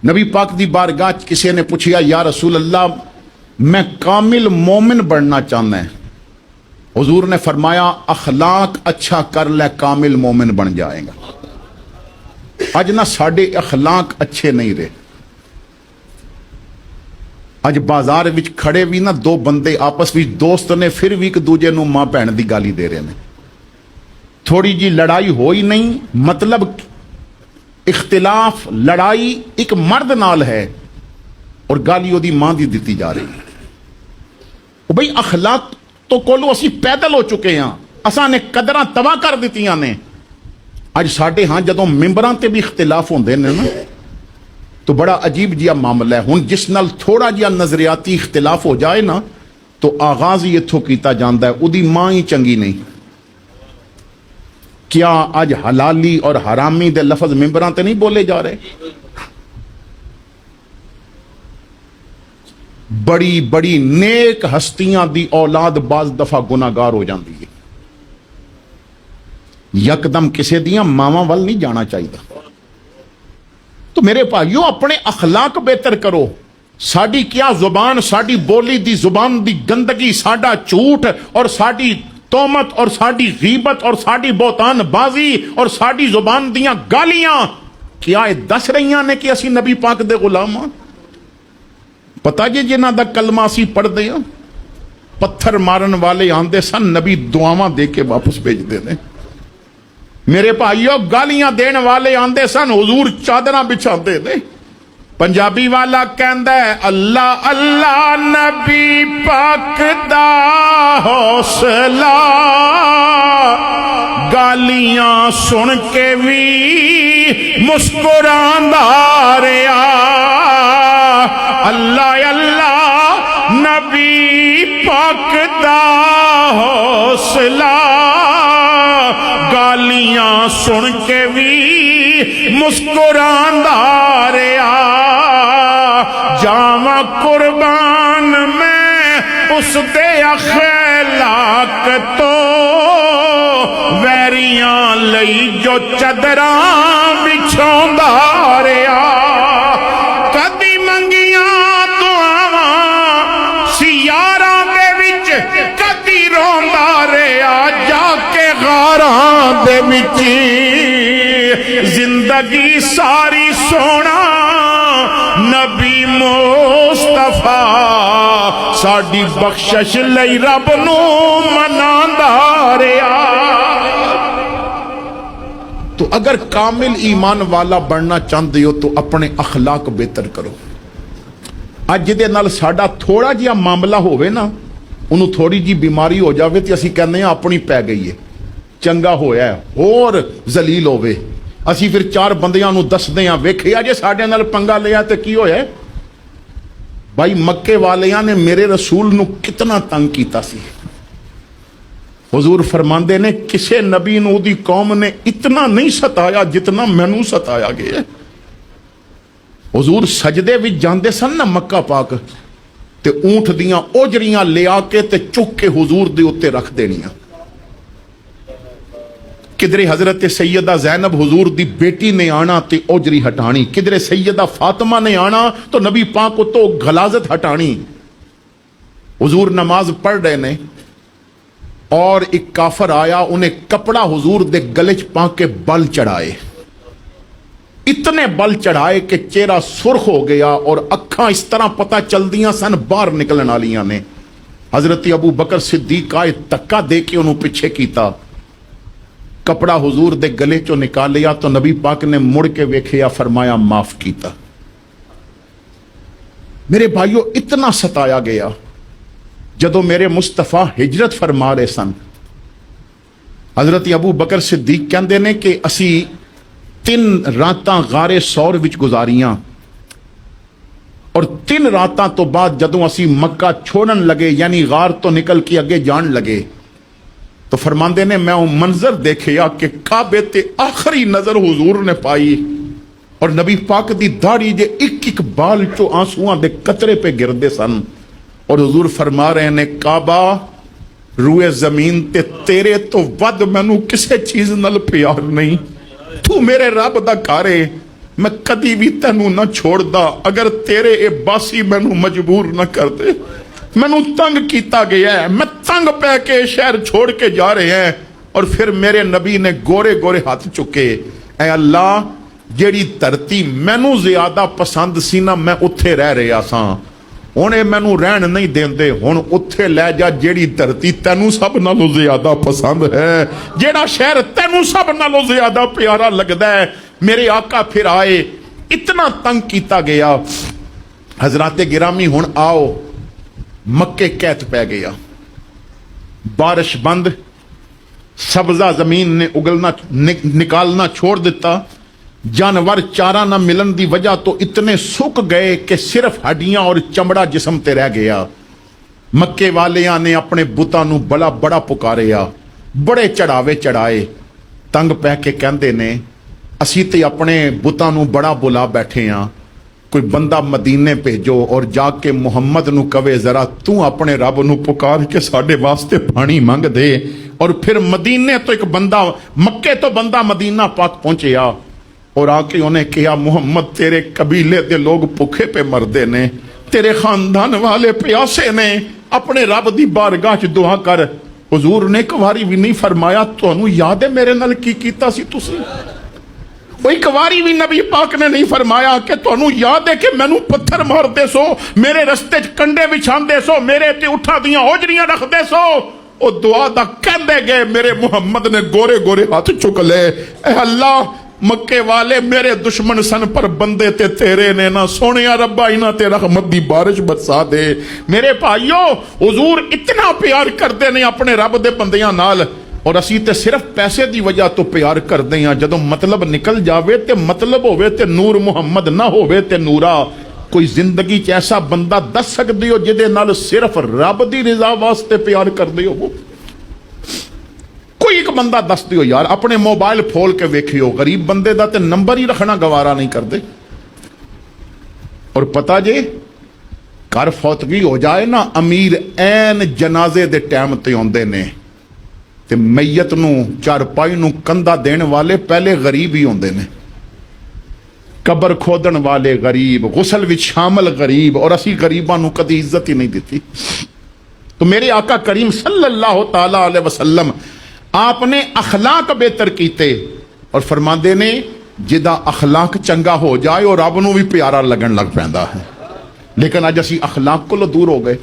नबी पाक दी बारगाह किसी ने पूछा, या रसूल अल्लाह मैं कामिल मोमिन बनना चाहना है। हुजूर ने फरमाया, अखलाक अच्छा कर ले, कामिल मोमिन बन जाएगा। अज ना साडे अखलाक अच्छे नहीं रहे। अज बाजार विच खड़े भी ना दो बंदे आपस में दोस्त ने, फिर भी एक दूजे नूं मां भैन की गाली दे रहे हैं। थोड़ी जी लड़ाई हो ही नहीं, मतलब इख्तिलाफ लड़ाई एक मर्द नाल है और गाली ओदी मां दी दी जा रही है। भाई अखलाक तो कोलो असी पैदल हो चुके हैं, असा ने कदरां तबाह कर दित्तियां ने। अज साडे हां जदों मिंबरां ते भी इख्तिलाफ होंदे ने ना, तो बड़ा अजीब जिहा मामला है। हुण जिस नाल थोड़ा जिहा नजरियाती इख्तिलाफ हो जाए ना, तो आगाज ही इत्थों कीता जांदा है, उदी मां ही चंगी नहीं। क्या अज हलाली और हरामी दे लफज मिंबरां ते नहीं बोले जा रहे? बड़ी बड़ी नेक हस्तियां दी औलाद बाज दफा गुनाहगार हो जाती है। यकदम किसी दियां मावां वल नहीं जाना चाहिए। तो मेरे भाइयों, अपने अखलाक बेहतर करो। साडी क्या जुबान, साडी बोली दी जुबान दी गंदगी, साडा झूठ और साडी तोहमत और साडी गीबत और साडी बोतान बाजी और साडी जुबान दियां गालियां, क्या ये दस रही ने कि असी नबी पाक दे गुलाम हां? पता जी जिन्हां दा कलमा असी पढ़दे हां, पत्थर मारन वाले आंदे सन, नबी दुआवां दे के वापस भेजदे ने। मेरे भाइयों, गालियां देने वाले आंदे सन, हुजूर चादरां बिछाते ने। पंजाबी वाला कहंदा है, अल्लाह अल्लाह नबी पाक दा हौसला, गालियां सुन के भी मुस्कुरांदा रहा। अल्लाह अल्लाह नबी पाक दा हौसला, गालियां सुन के भी मुस्कुरांदा रहा। जावा कुर्बान मैं उस दे अखलाक तो, वैरियां लई जो चदरां बिछांदा रहा। कदी मंगियां दुआवां सियारां दे विच, कदी रोंदा रहा जाके गारां दे विच। जिंदगी सारी सोना नबी मुस्तफा, साडी बख्शिश लई रब नूं मनांदा रहा। तो अगर कामिल ईमान वाला बनना चाहते हो तो अपने अखलाक बेहतर करो। अज जिहदे नाल साडा थोड़ा जिहा मामला होवे ना, उन्होंने थोड़ी जी बीमारी हो जाए तो असीं कहने अपनी पै गई है, चंगा होया है, होर जलील होवे। असी फिर चार बंदियां नूं दसदे हां, वेखिया जे साडे नाल पंगा लिया तो की होया। भाई मक्के वालियां ने मेरे रसूल नूं कितना तंग कीता सी। हुजूर फरमांदे ने, किसे नबी नूं उहदी कौम ने इतना नहीं सताया जितना मैनू सताया गया। हुजूर सजदे विच जांदे सन ना मक्का पाक, ते ऊंट दियां ओजरियां लिया के ते चुक के हुजूर दे उत्ते रख देनियां। किधरे हजरत सैयदा जैनब हुजूर दी बेटी ने आना ते ओजरी हटानी, किधरे सैयदा फातिमा ने आना तो नबी पाक को तो गलाजत हटानी। हुजूर नमाज पढ़ रहे ने और एक काफर आया, उन्हें कपड़ा हुजूर दे गले च पा के बल चढ़ाए। इतने बल चढ़ाए कि चेहरा सुर्ख हो गया और अखां इस तरह पता चलदियां सन बाहर निकलने वालियां ने। हजरत अबू बकर सिद्दीक आए, धक्का दे के उन्होंने पीछे कीता, कपड़ा हुजूर दे गले चो निकाल लिया तो नबी पाक ने मुड़ के वेखिया, फरमाया माफ कीता। मेरे भाइयों, इतना सताया गया। जदों मेरे मुस्तफा हिजरत फरमा रहे सन, हजरत अबू बकर सिद्दीक कहंदे ने कि असी 3 रातां गारे सौर विच गुजारियां और 3 रातां तो बाद जदों असी मक्का छोड़न लगे, यानी गार तो निकल के अगे जान लगे, तो फरमांदे ने मैं वो मंजर देखिया कि काबे ते आखिरी नजर हुजूर ने पाई और नबी पाक दी दाढ़ी जे एक एक बाल चो आंसुआं दे कतरे पे गिरदे सन। और हुजूर फरमा रहे ने, काबा रूए जमीन ते तेरे तो वध मैनू किसी चीज नाल प्यार नहीं, तू मेरे रब दा घर है, मैं कदी भी तेनू ना छोड़दा अगर तेरे ये बासी मैनू मजबूर न कर दे। मैनू तंग किया गया है, मैं तंग पै के शहर छोड़ के जा रहे हैं। और फिर मेरे नबी ने गोरे गोरे हाथ चुके, ऐ अल्लाह जेड़ी धरती मैनू ज्यादा पसंद सी ना मैं उत्थे रह रहा सा, हुण ये मैनू रहन नहीं देंदे, हुण उत्थे लै जा जेड़ी धरती तैनू सब नालों ज्यादा पसंद है, जेड़ा शहर तैनू सब नालों ज्यादा प्यारा लगदा है। मेरे आका फिर आए, इतना तंग किया गया। हजराते गिरामी हुण आओ, मक्के कैद पै गया, बारिश बंद, सब्जा जमीन ने उगलना निकालना छोड़ दिता। जानवर चारा न मिलन की वजह तो इतने सुक गए कि सिर्फ हड्डियां और चमड़ा जिस्म ते रह गया। मक्के वालियां ने अपने बुतां नूं बड़ा बड़ा पुकारिया, बड़े चढ़ावे चढ़ाए। तंग पै के कहंदे ने असी ते अपने बुतां नूं बड़ा बुला बैठे हाँ, कोई बंदा मदीने भेजो और जाके मुहम्मद नूं कवे जरा तू अपने रब नूं पुकार के साडे वास्ते पानी मंग दे। और फिर मदीने तो एक बंदा, मक्के तो बंदा मदीना पाक पहुंचया और आके उन्हें कहा मुहम्मद तेरे कबीले के लोग भुखे पे मरदे ने, तेरे खानदान वाले प्यासे ने, अपने रब की बारगाह च दुआ कर। हुजूर ने एक बारी भी नहीं फरमाया तुहानू याद है मेरे नाल की कीता सी तुसी? एक बारी भी नबी पाक ने नहीं फरमाया कि तुहानू याद है कि मैनू पत्थर मारदे सो, मेरे रस्ते च कंडे बिछांदे सो, मेरे ते उठा दियां होजरियां रखदे सो। ओ दुआ दा कहंदे गए, मेरे मुहम्मद ने गोरे गोरे हाथ चुक ले, ऐ अल्लाह मक्के वाले मेरे दुश्मन सन पर बंदे ते तेरे ने ना, सोनिया रब्बा इन्हां ते रहमत दी बारिश बरसा दे। मेरे भाइयों, हुजूर इतना प्यार करते ने अपने रब दे बंदियां नाल, और असी ते सिर्फ पैसे दी वजह तो प्यार करते हैं। जदों मतलब निकल जावे ते मतलब होवे ते नूर मुहम्मद ना होवे ते नूरा। कोई जिंदगी च ऐसा बंदा दस सकते हो जिहदे नाल सिर्फ रब दी रजा वास्ते प्यार करते हो? कोई एक बंदा दस दियो यार, अपने मोबाइल खोल के वेखियो, गरीब बंदे दा ते नंबर ही रखना गवारा नहीं करते। और पता जे घर फौतगी हो जाए ना, अमीर ऐन जनाजे दे टाइम ते आउंदे ने ते मैयत नूं चारपाई नूं कंधा देने वाले पहले गरीब ही होंदे ने, कबर खोदन वाले गरीब, गुसल विच शामिल गरीब, और असी गरीबां नूं कदी इज्जत ही नहीं दी। तो मेरे आका करीम सल्लल्लाहु ताला अलैहि वसल्लम आपने अखलाक बेहतर कीते और फरमांदे ने जिदा अखलाक चंगा हो जाए और रब नूं भी प्यारा लगन लग पैंदा है। लेकिन अज असी अखलाक कोलों दूर हो गए।